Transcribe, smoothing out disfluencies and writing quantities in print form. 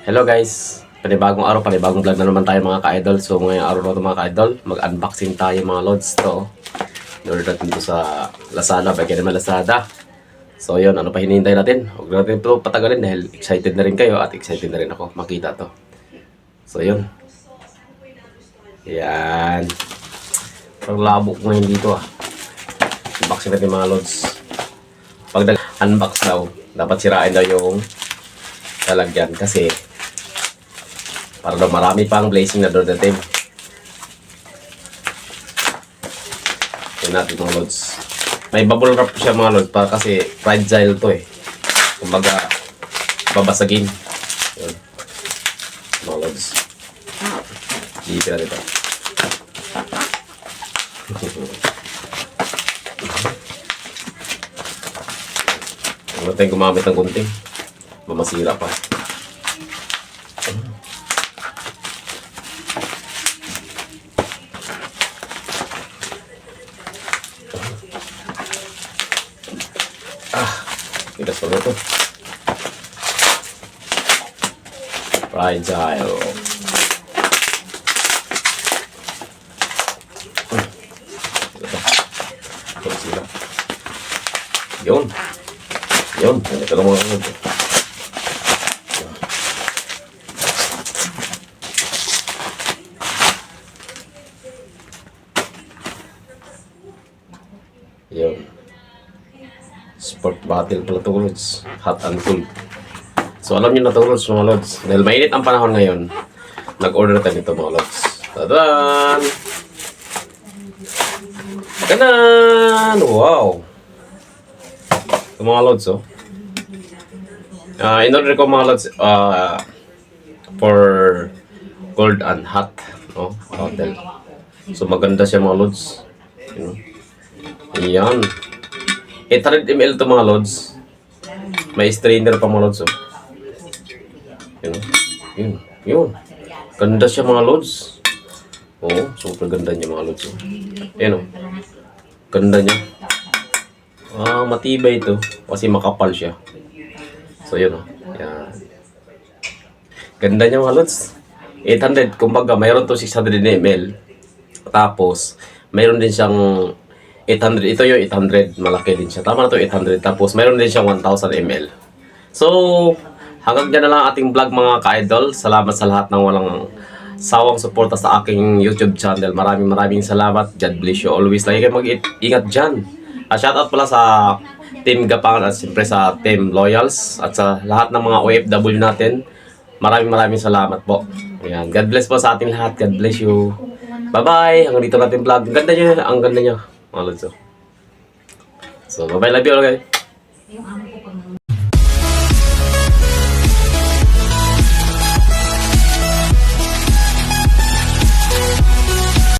Hello guys! Panibagong araw, panibagong vlog na naman tayo mga ka-idol. So ngayong araw na ito mga ka-idol, mag-unboxing tayo mga lods to. In-order natin ito sa Lazada, bagay naman Lazada. So yun, ano pa hinihintay natin? Huwag natin ito patagalin dahil excited na rin kayo at excited na rin ako makita to. So yun. Yan. Parang labo ko ngayon dito ah. Unboxing natin mga lods. Pag nag-unbox daw, dapat sirain daw yung lalagyan kasi para daw marami pang blazing na doon natin. Yan natin mga lods. May bubble wrap siya mga lods para kasi fragile to eh. Kumbaga babasagin. Yun. Mga lods. Gipin natin ito. Huwag tayong gumamit ng gunting. Mamasira pa. Tigas pa ito. Fragile. Ito. Yun. Yun. Ito lang mga ito. Yun. Sport bottle pala ito, lods. Hot and cool. So, alam nyo na ito, lods, mga lods. Dahil mainit ang panahon ngayon, nag-order tayo nito, mga lods. Tadaan! Ganan! Wow! Ito, mga lods, oh. In-order ko, mga lods, for cold and hot, no? Bottle. So, maganda siya, mga lods. You know? Ayan. 800 ml to mga lods. May strainer pa mga lods. Oh. Yun. Yun. Ganda siya mga lods. Oo, super ganda niya mga lods. Oh. Ayan o. Ganda niya. Matibay ito. Kasi makapal siya. So yun o. Ayan. Ganda niya mga lods. 800. Kumbaga mayroon to 600 ml. Tapos mayroon din siyang 800. Ito yung 800. Malaki din siya. Tama na to 800. Tapos mayroon din siyang 1000 ml. So, hanggang dyan na lang ating vlog mga ka-idol. Salamat sa lahat ng walang sawang suporta sa aking YouTube channel. Maraming salamat. God bless you always. Lagi kayo mag-ingat dyan. Shoutout pala sa Team Gapangan at siyempre sa Team Loyals at sa lahat ng mga OFW natin. Maraming salamat po. Ayan. God bless po sa ating lahat. God bless you. Bye-bye. Hanggang dito natin vlog. Ang ganda niya. Ang ganda niya. Mga lods. So, bye-bye. Love you all, guys.